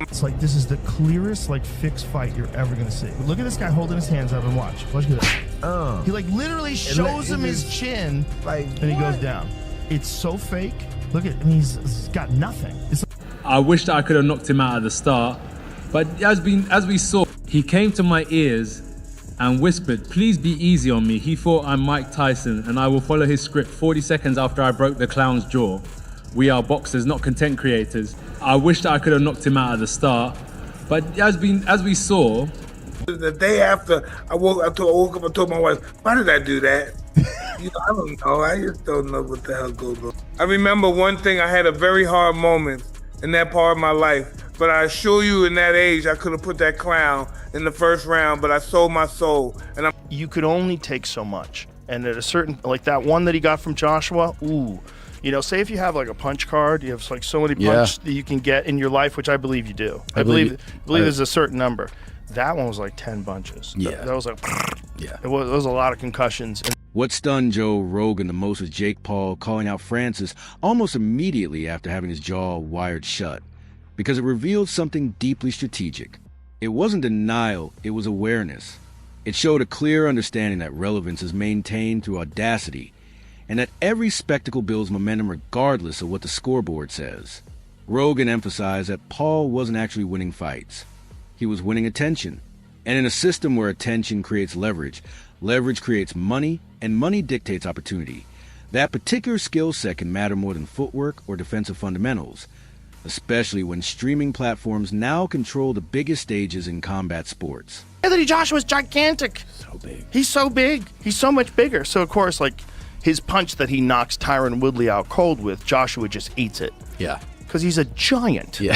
It's like this is the clearest like fixed fight you're ever gonna see. But look at this guy holding his hands up and watch. Look at that. He like literally shows him his chin, like, and he goes down. It's so fake. Look at, I mean, he's got nothing. It's like, I wish that I could have knocked him out at the start, but as we saw, he came to my ears and whispered, "Please be easy on me." He thought I'm Mike Tyson, and I will follow his script 40 seconds after I broke the clown's jaw. We are boxers, not content creators. I wish that I could have knocked him out at the start, but as we saw. The day after I woke up and told my wife, "Why did I do that?" I don't know. I just don't know what the hell goes on. I remember one thing, I had a very hard moment in that part of my life, but I assure you in that age, I could have put that clown in the first round, but I sold my soul. And you could only take so much. And at a certain, like that one that he got from Joshua, ooh. You know, say if you have like a punch card, you have like so many punches that you can get in your life, which I believe you do. I believe there's a certain number. That one was like 10 bunches. Yeah. That was like, it was a lot of concussions. What stunned Joe Rogan the most was Jake Paul calling out Francis almost immediately after having his jaw wired shut, because it revealed something deeply strategic. It wasn't denial, it was awareness. It showed a clear understanding that relevance is maintained through audacity, and that every spectacle builds momentum regardless of what the scoreboard says. Rogan emphasized that Paul wasn't actually winning fights. He was winning attention. And in a system where attention creates leverage, leverage creates money, and money dictates opportunity. That particular skill set can matter more than footwork or defensive fundamentals, especially when streaming platforms now control the biggest stages in combat sports. Anthony Joshua's gigantic. So big. He's so big. He's so much bigger. So, of course, like, his punch that he knocks Tyron Woodley out cold with, Joshua just eats it. Yeah. Because he's a giant. Yeah.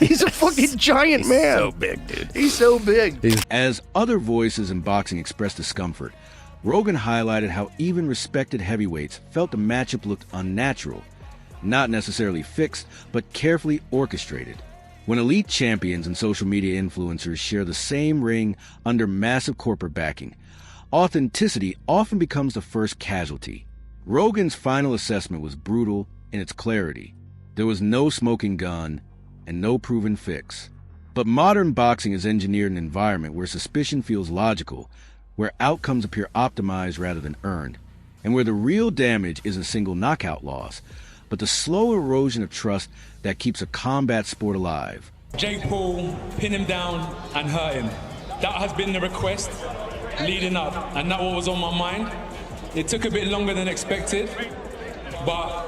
He's a fucking giant man. So big, dude. He's so big. As other voices in boxing expressed discomfort, Rogan highlighted how even respected heavyweights felt the matchup looked unnatural. Not necessarily fixed, but carefully orchestrated. When elite champions and social media influencers share the same ring under massive corporate backing, authenticity often becomes the first casualty. Rogan's final assessment was brutal in its clarity. There was no smoking gun and no proven fix. But modern boxing has engineered an environment where suspicion feels logical, where outcomes appear optimized rather than earned, and where the real damage isn't a single knockout loss, but the slow erosion of trust that keeps a combat sport alive. Jake Paul, pin him down and hurt him. That has been the request leading up, and that was on my mind. It took a bit longer than expected, but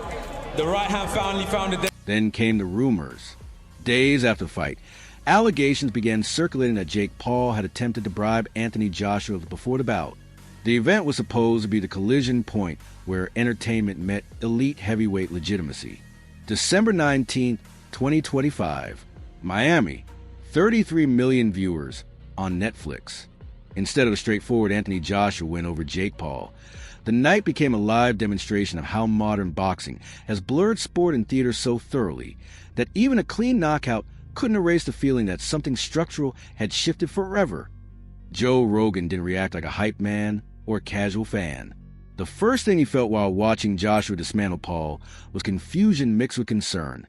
the right hand finally found it. Then came the rumors. Days after the fight, allegations began circulating that Jake Paul had attempted to bribe Anthony Joshua before the bout. The event was supposed to be the collision point where entertainment met elite heavyweight legitimacy. December 19th, 2025, Miami, 33 million viewers on Netflix. Instead of a straightforward Anthony Joshua win over Jake Paul, the night became a live demonstration of how modern boxing has blurred sport and theater so thoroughly that even a clean knockout couldn't erase the feeling that something structural had shifted forever. Joe Rogan didn't react like a hype man or a casual fan. The first thing he felt while watching Joshua dismantle Paul was confusion mixed with concern.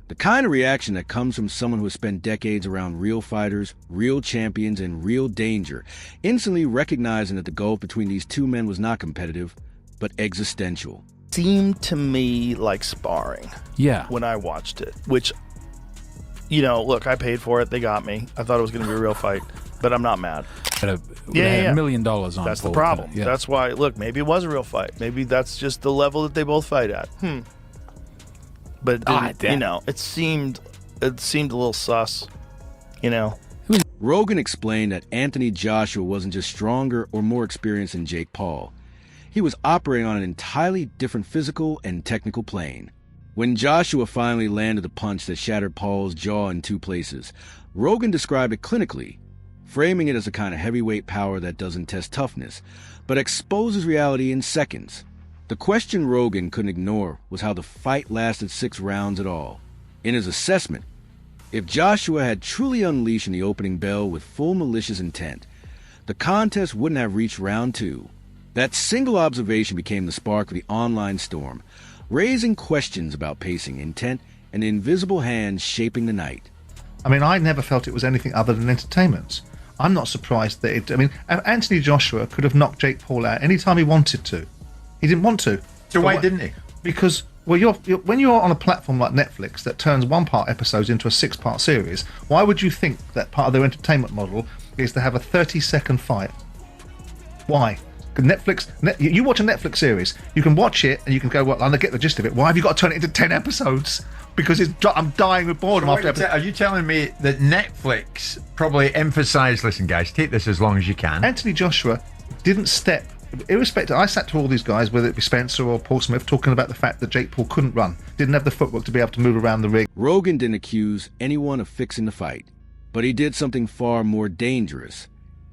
The kind of reaction that comes from someone who has spent decades around real fighters, real champions, and real danger, instantly recognizing that the gulf between these two men was not competitive, but existential. Seemed to me like sparring. Yeah. When I watched it, which, you know, look, I paid for it. They got me. I thought it was going to be a real fight, but I'm not mad. Had $1 million on. That's the problem. Yeah. That's why, look, maybe it was a real fight. Maybe that's just the level that they both fight at. But it didn't, you know, it seemed a little sus, you know. Rogan explained that Anthony Joshua wasn't just stronger or more experienced than Jake Paul. He was operating on an entirely different physical and technical plane. When Joshua finally landed the punch that shattered Paul's jaw in two places, Rogan described it clinically, framing it as a kind of heavyweight power that doesn't test toughness, but exposes reality in seconds. The question Rogan couldn't ignore was how the fight lasted 6 rounds at all. In his assessment, if Joshua had truly unleashed in the opening bell with full malicious intent, the contest wouldn't have reached round 2. That single observation became the spark of the online storm, raising questions about pacing, intent, and the invisible hands shaping the night. I mean, I never felt it was anything other than entertainment. I'm not surprised that it... I mean, Anthony Joshua could have knocked Jake Paul out anytime he wanted to. He didn't want to. So why didn't he? Because, well, when you're on a platform like Netflix that turns one-part episodes into a 6-part series, why would you think that part of their entertainment model is to have a 30-second fight? Why? You watch a Netflix series, you can watch it and you can go, well, I get the gist of it. Why have you got to turn it into 10 episodes? Because I'm dying with boredom after episode. Are you telling me that Netflix probably emphasised, listen guys, take this as long as you can? Anthony Joshua didn't step, irrespective, I sat to all these guys, whether it be Spencer or Paul Smith, talking about the fact that Jake Paul couldn't run, didn't have the footwork to be able to move around the ring. Rogan didn't accuse anyone of fixing the fight, but he did something far more dangerous.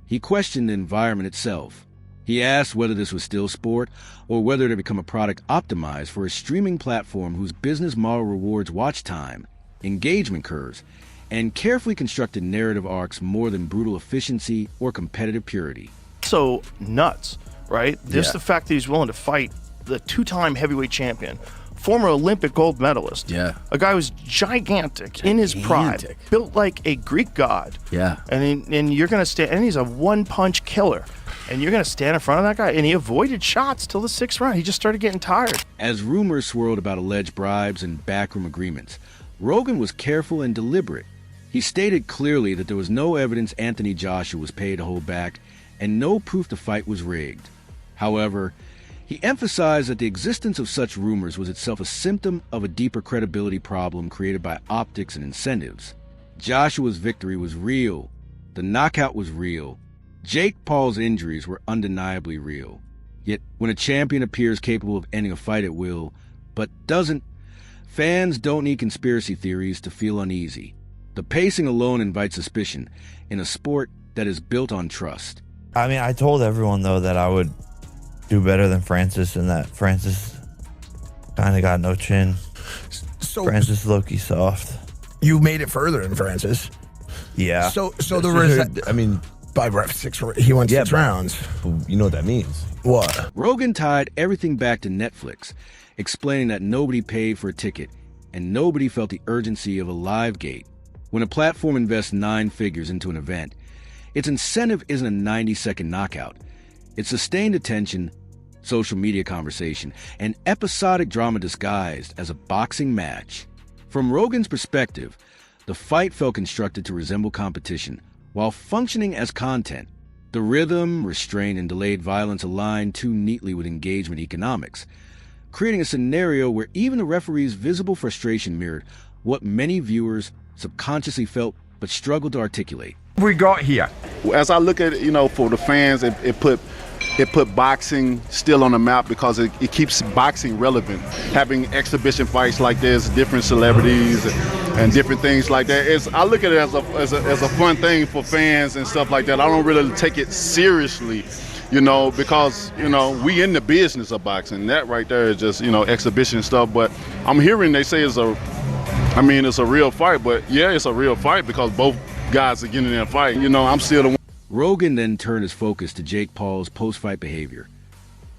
He questioned the environment itself. He asked whether this was still sport or whether it had become a product optimized for a streaming platform whose business model rewards watch time, engagement curves, and carefully constructed narrative arcs more than brutal efficiency or competitive purity. So nuts, right? Just the fact that he's willing to fight the 2-time heavyweight champion, former Olympic gold medalist. Yeah. A guy who's gigantic in his prime, built like a Greek god. Yeah. And you're going to stand, and he's a one-punch killer. And you're going to stand in front of that guy. And he avoided shots till the 6th round. He just started getting tired. As rumors swirled about alleged bribes and backroom agreements, Rogan was careful and deliberate. He stated clearly that there was no evidence Anthony Joshua was paid to hold back and no proof the fight was rigged. However, he emphasized that the existence of such rumors was itself a symptom of a deeper credibility problem created by optics and incentives. Joshua's victory was real. The knockout was real. Jake Paul's injuries were undeniably real. Yet, when a champion appears capable of ending a fight at will, but doesn't, fans don't need conspiracy theories to feel uneasy. The pacing alone invites suspicion in a sport that is built on trust. I mean, I told everyone, though, that I would do better than Francis and that Francis kind of got no chin. So Francis low-key soft. You made it further than Francis. Yeah. So I mean, by he went 6 rounds. You know what that means. What? Rogan tied everything back to Netflix, explaining that nobody paid for a ticket and nobody felt the urgency of a live gate. When a platform invests 9 figures into an event, its incentive isn't a 90-second knockout. It's sustained attention, social media conversation, and episodic drama disguised as a boxing match. From Rogan's perspective, the fight felt constructed to resemble competition, while functioning as content. The rhythm, restraint, and delayed violence aligned too neatly with engagement economics, creating a scenario where even the referee's visible frustration mirrored what many viewers subconsciously felt but struggled to articulate. We got here. As I look at it, for the fans, it put boxing still on the map because it keeps boxing relevant. Having exhibition fights like this, different celebrities and different things like that. I look at it as a fun thing for fans and stuff like that. I don't really take it seriously, because we in the business of boxing. That right there is just exhibition stuff. But I'm hearing they say it's a real fight. But yeah, it's a real fight because both guys are getting in a fight. I'm still the one. Rogan then turned his focus to Jake Paul's post-fight behavior,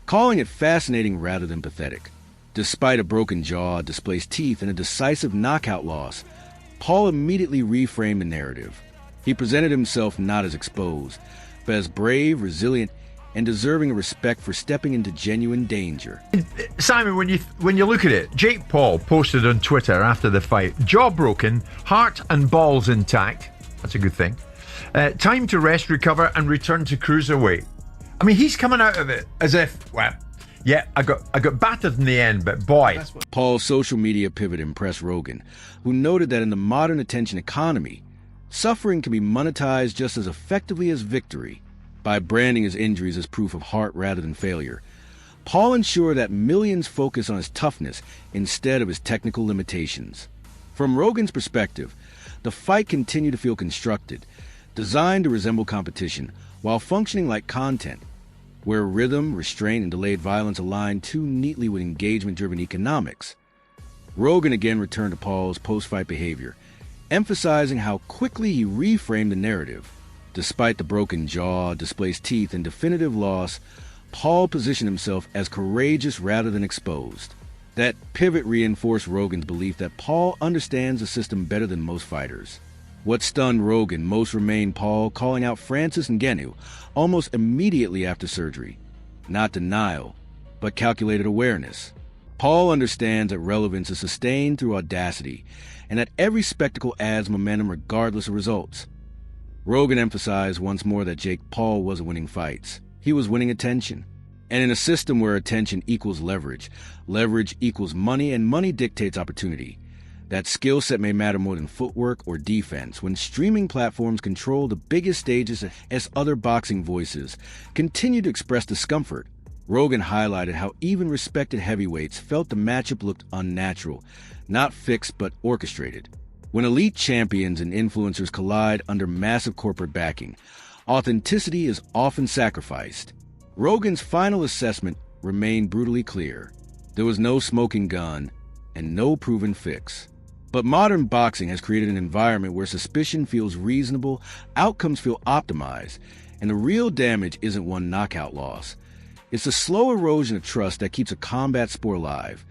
calling it fascinating rather than pathetic. Despite a broken jaw, displaced teeth, and a decisive knockout loss, Paul immediately reframed the narrative. He presented himself not as exposed, but as brave, resilient, and deserving of respect for stepping into genuine danger. Simon, when you look at it, Jake Paul posted on Twitter after the fight, jaw broken, heart and balls intact. That's a good thing. Time to rest, recover, and return to cruiserweight. I mean, he's coming out of it as if, well, yeah, I got battered in the end, but boy. Paul's social media pivot impressed Rogan, who noted that in the modern attention economy, suffering can be monetized just as effectively as victory. By branding his injuries as proof of heart rather than failure, Paul ensured that millions focus on his toughness instead of his technical limitations. From Rogan's perspective, the fight continued to feel constructed, designed to resemble competition, while functioning like content, where rhythm, restraint, and delayed violence aligned too neatly with engagement-driven economics. Rogan again returned to Paul's post-fight behavior, emphasizing how quickly he reframed the narrative. Despite the broken jaw, displaced teeth, and definitive loss, Paul positioned himself as courageous rather than exposed. That pivot reinforced Rogan's belief that Paul understands the system better than most fighters. What stunned Rogan most remained Paul calling out Francis Ngannou almost immediately after surgery. Not denial, but calculated awareness. Paul understands that relevance is sustained through audacity, and that every spectacle adds momentum regardless of results. Rogan emphasized once more that Jake Paul wasn't winning fights. He was winning attention. And in a system where attention equals leverage, leverage equals money, and money dictates opportunity, that skill set may matter more than footwork or defense when streaming platforms control the biggest stages as other boxing voices continue to express discomfort. Rogan highlighted how even respected heavyweights felt the matchup looked unnatural, not fixed but orchestrated. When elite champions and influencers collide under massive corporate backing, authenticity is often sacrificed. Rogan's final assessment remained brutally clear. There was no smoking gun and no proven fix. But modern boxing has created an environment where suspicion feels reasonable, outcomes feel optimized, and the real damage isn't one knockout loss. It's a slow erosion of trust that keeps a combat sport alive.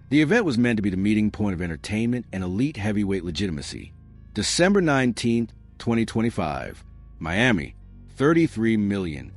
The event was meant to be the meeting point of entertainment and elite heavyweight legitimacy. December 19th, 2025, Miami, 33 million.